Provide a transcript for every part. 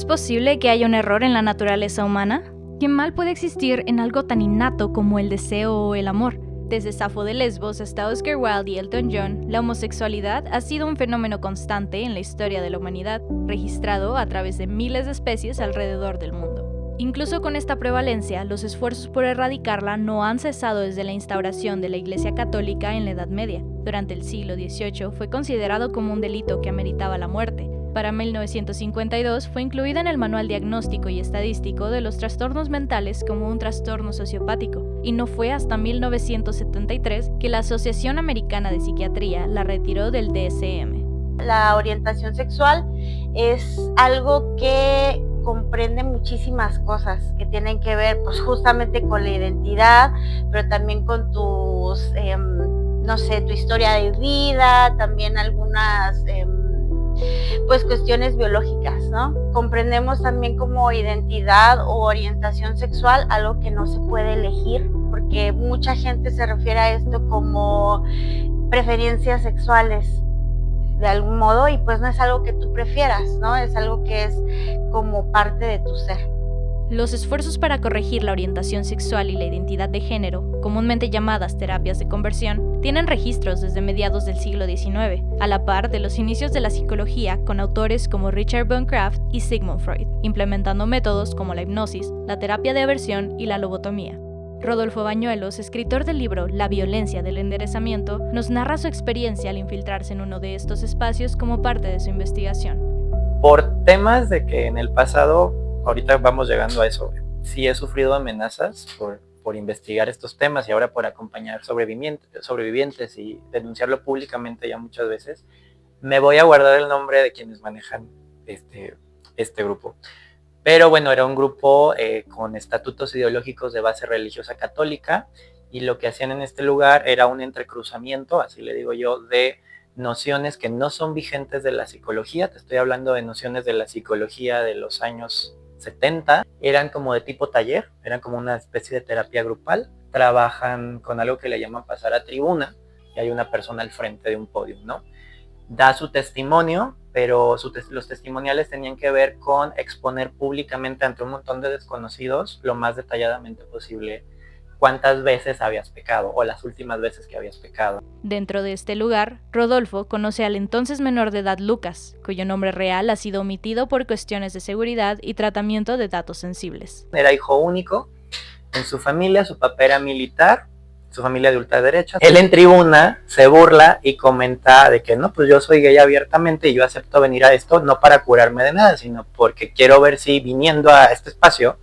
¿Es posible que haya un error en la naturaleza humana? ¿Qué mal puede existir en algo tan innato como el deseo o el amor? Desde Safo de Lesbos hasta Oscar Wilde y Elton John, la homosexualidad ha sido un fenómeno constante en la historia de la humanidad, registrado a través de miles de especies alrededor del mundo. Incluso con esta prevalencia, los esfuerzos por erradicarla no han cesado desde la instauración de la Iglesia Católica en la Edad Media. Durante el siglo XVIII fue considerado como un delito que ameritaba la muerte. Para 1952 fue incluida en el Manual Diagnóstico y Estadístico de los Trastornos Mentales como un trastorno sociopático, y no fue hasta 1973 que la Asociación Americana de Psiquiatría la retiró del DSM. La orientación sexual es algo que comprende muchísimas cosas que tienen que ver pues justamente con la identidad, pero también con tus, tu historia de vida, también algunas pues cuestiones biológicas, ¿no? Comprendemos también como identidad o orientación sexual algo que no se puede elegir, porque mucha gente se refiere a esto como preferencias sexuales de algún modo, y pues no es algo que tú prefieras, ¿no? Es algo que es como parte de tu ser. Los esfuerzos para corregir la orientación sexual y la identidad de género, comúnmente llamadas terapias de conversión, tienen registros desde mediados del siglo XIX, a la par de los inicios de la psicología con autores como Richard von Kraft y Sigmund Freud, implementando métodos como la hipnosis, la terapia de aversión y la lobotomía. Rodolfo Bañuelos, escritor del libro La violencia del enderezamiento, nos narra su experiencia al infiltrarse en uno de estos espacios como parte de su investigación. Por temas de que en el pasado, ahorita vamos llegando a eso, sí he sufrido amenazas por investigar estos temas y ahora por acompañar sobrevivientes y denunciarlo públicamente ya muchas veces, me voy a guardar el nombre de quienes manejan este grupo. Pero bueno, era un grupo con estatutos ideológicos de base religiosa católica, y lo que hacían en este lugar era un entrecruzamiento, así le digo yo, de nociones que no son vigentes de la psicología. Te estoy hablando de nociones de la psicología de los años 70, eran como de tipo taller, eran como una especie de terapia grupal. Trabajan con algo que le llaman pasar a tribuna, y hay una persona al frente de un podio, ¿no? Da su testimonio, pero los testimoniales tenían que ver con exponer públicamente ante un montón de desconocidos lo más detalladamente posible cuántas veces habías pecado o las últimas veces que habías pecado. Dentro de este lugar, Rodolfo conoce al entonces menor de edad Lucas, cuyo nombre real ha sido omitido por cuestiones de seguridad y tratamiento de datos sensibles. Era hijo único en su familia, su papá era militar, su familia de ultraderecha. Él en tribuna se burla y comenta de que no, pues yo soy gay abiertamente y yo acepto venir a esto no para curarme de nada, sino porque quiero ver si viniendo a este espacio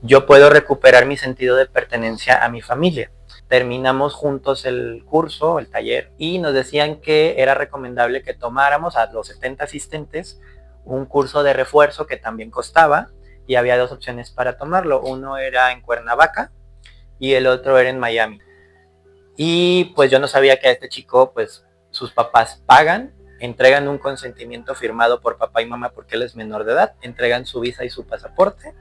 yo puedo recuperar mi sentido de pertenencia a mi familia. Terminamos juntos el curso, el taller, y nos decían que era recomendable que tomáramos a los 70 asistentes un curso de refuerzo que también costaba, y había dos opciones para tomarlo. Uno era en Cuernavaca y el otro era en Miami. Y pues yo no sabía que a este chico, pues sus papás pagan, entregan un consentimiento firmado por papá y mamá porque él es menor de edad, entregan su visa y su pasaporte,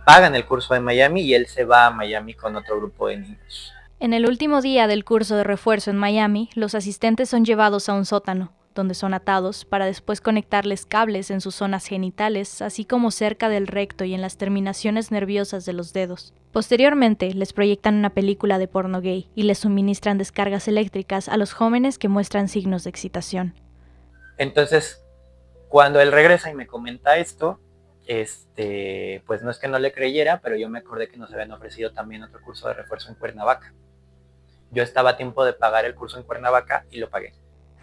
pagan el curso de Miami y él se va a Miami con otro grupo de niños. En el último día del curso de refuerzo en Miami, los asistentes son llevados a un sótano, donde son atados para después conectarles cables en sus zonas genitales, así como cerca del recto y en las terminaciones nerviosas de los dedos. Posteriormente, les proyectan una película de porno gay y les suministran descargas eléctricas a los jóvenes que muestran signos de excitación. Entonces, cuando él regresa y me comenta esto, pues no es que no le creyera, pero yo me acordé que nos habían ofrecido también otro curso de refuerzo en Cuernavaca. Yo estaba a tiempo de pagar el curso en Cuernavaca y lo pagué.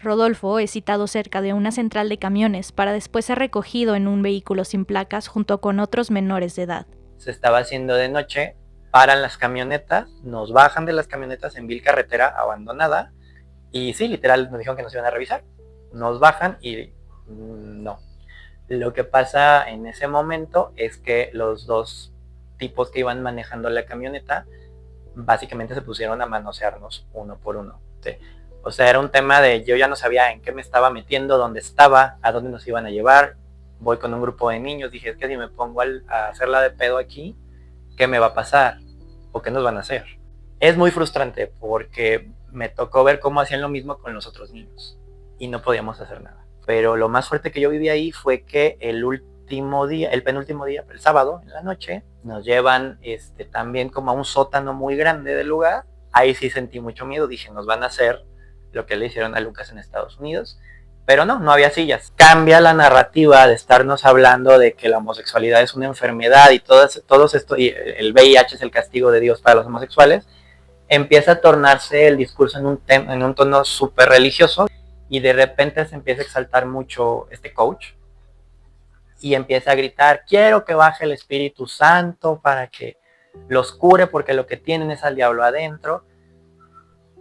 Rodolfo es citado cerca de una central de camiones para después ser recogido en un vehículo sin placas junto con otros menores de edad. Se estaba haciendo de noche, paran las camionetas, nos bajan de las camionetas en vil carretera abandonada y sí, literal nos dijeron que nos iban a revisar. Nos bajan y no. Lo que pasa en ese momento es que los dos tipos que iban manejando la camioneta básicamente se pusieron a manosearnos uno por uno. ¿Sí? O sea, era un tema de yo ya no sabía en qué me estaba metiendo, dónde estaba, a dónde nos iban a llevar. Voy con un grupo de niños, dije, es que si me pongo a hacerla de pedo aquí, ¿qué me va a pasar? ¿O qué nos van a hacer? Es muy frustrante porque me tocó ver cómo hacían lo mismo con los otros niños y no podíamos hacer nada. Pero lo más fuerte que yo viví ahí fue que el penúltimo día, el sábado en la noche, nos llevan también como a un sótano muy grande del lugar. Ahí sí sentí mucho miedo, dije, nos van a hacer lo que le hicieron a Lucas en Estados Unidos. Pero no había sillas. Cambia la narrativa de estarnos hablando de que la homosexualidad es una enfermedad y todo esto, y el VIH es el castigo de Dios para los homosexuales. Empieza a tornarse el discurso en un tono súper religioso, y de repente se empieza a exaltar mucho este coach y empieza a gritar, quiero que baje el Espíritu Santo para que los cure porque lo que tienen es al diablo adentro.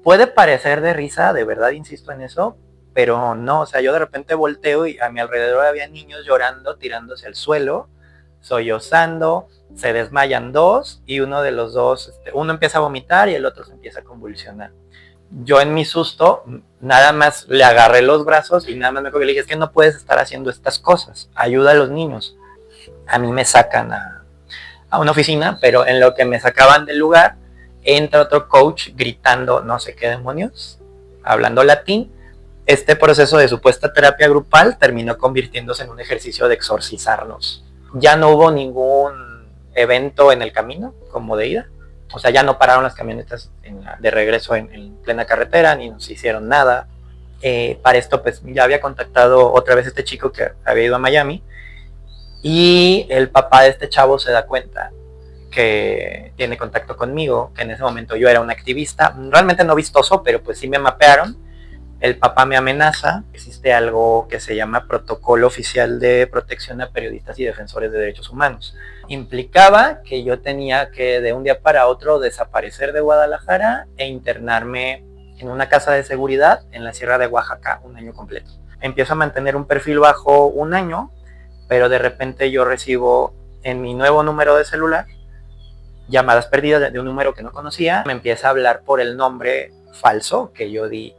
Puede parecer de risa, de verdad insisto en eso, pero no, o sea, yo de repente volteo y a mi alrededor había niños llorando, tirándose al suelo, sollozando, se desmayan dos y uno de los dos, uno empieza a vomitar y el otro se empieza a convulsionar. Yo en mi susto, nada más le agarré los brazos y nada más me acuerdo que le dije, es que no puedes estar haciendo estas cosas, ayuda a los niños. A mí me sacan a una oficina, pero en lo que me sacaban del lugar, entra otro coach gritando no sé qué demonios, hablando latín. Este proceso de supuesta terapia grupal terminó convirtiéndose en un ejercicio de exorcizarnos. Ya no hubo ningún evento en el camino, como de ida. O sea, ya no pararon las camionetas de regreso en plena carretera, ni nos hicieron nada. Para esto, pues, ya había contactado otra vez este chico que había ido a Miami. Y el papá de este chavo se da cuenta que tiene contacto conmigo, que en ese momento yo era un activista, realmente no vistoso, pero pues sí me mapearon. El papá me amenaza. Existe algo que se llama Protocolo Oficial de Protección a Periodistas y Defensores de Derechos Humanos. Implicaba que yo tenía que de un día para otro desaparecer de Guadalajara e internarme en una casa de seguridad en la Sierra de Oaxaca un año completo. Empiezo a mantener un perfil bajo un año, pero de repente yo recibo en mi nuevo número de celular llamadas perdidas de un número que no conocía. Me empieza a hablar por el nombre falso que yo di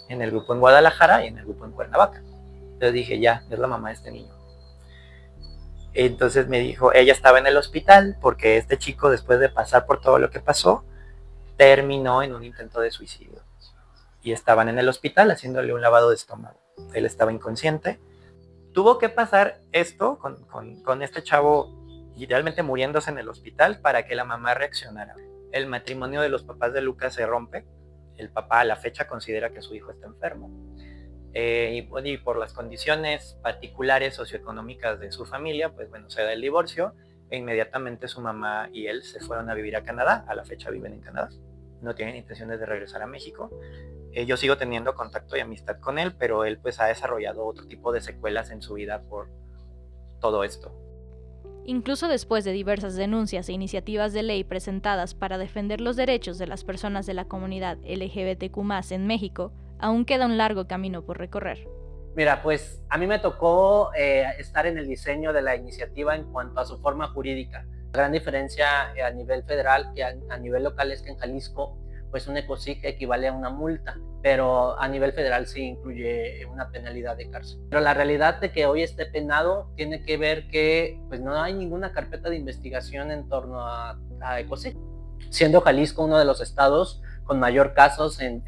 en el grupo en Guadalajara y en el grupo en Cuernavaca. Entonces dije, ya, es la mamá de este niño. Entonces me dijo, ella estaba en el hospital porque este chico, después de pasar por todo lo que pasó, terminó en un intento de suicidio. Y estaban en el hospital haciéndole un lavado de estómago. Él estaba inconsciente. Tuvo que pasar esto con este chavo literalmente muriéndose en el hospital para que la mamá reaccionara. El matrimonio de los papás de Lucas se rompe. El papá a la fecha considera que su hijo está enfermo. Y por las condiciones particulares socioeconómicas de su familia, pues bueno, se da el divorcio e inmediatamente su mamá y él se fueron a vivir a Canadá. A la fecha viven en Canadá. No tienen intenciones de regresar a México. Yo sigo teniendo contacto y amistad con él, pero él pues ha desarrollado otro tipo de secuelas en su vida por todo esto. Incluso después de diversas denuncias e iniciativas de ley presentadas para defender los derechos de las personas de la comunidad LGBTQ+ en México, aún queda un largo camino por recorrer. Mira, pues a mí me tocó estar en el diseño de la iniciativa en cuanto a su forma jurídica. La gran diferencia a nivel federal y a nivel local es que en Jalisco, pues un ecosig equivale a una multa, pero a nivel federal sí incluye una penalidad de cárcel. Pero la realidad de que hoy esté penado tiene que ver que pues no hay ninguna carpeta de investigación en torno a ecosig. Siendo Jalisco uno de los estados con mayor casos en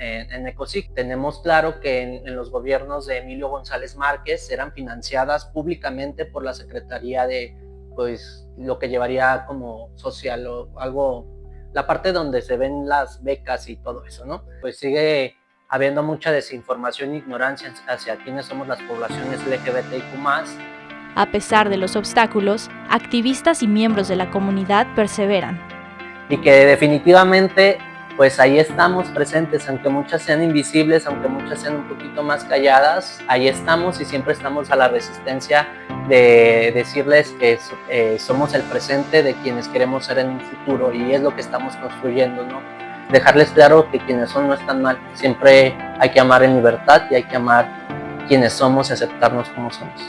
ecosig, tenemos claro que en los gobiernos de Emilio González Márquez eran financiadas públicamente por la Secretaría de pues lo que llevaría como social o algo, la parte donde se ven las becas y todo eso, ¿no? Pues sigue habiendo mucha desinformación e ignorancia hacia quienes somos las poblaciones LGBTIQ+. A pesar de los obstáculos, activistas y miembros de la comunidad perseveran. Y que definitivamente, pues ahí estamos presentes, aunque muchas sean invisibles, aunque muchas sean un poquito más calladas, ahí estamos y siempre estamos a la resistencia de decirles que somos el presente de quienes queremos ser en un futuro y es lo que estamos construyendo, ¿no? Dejarles claro que quienes son no están mal, siempre hay que amar en libertad y hay que amar quienes somos y aceptarnos como somos.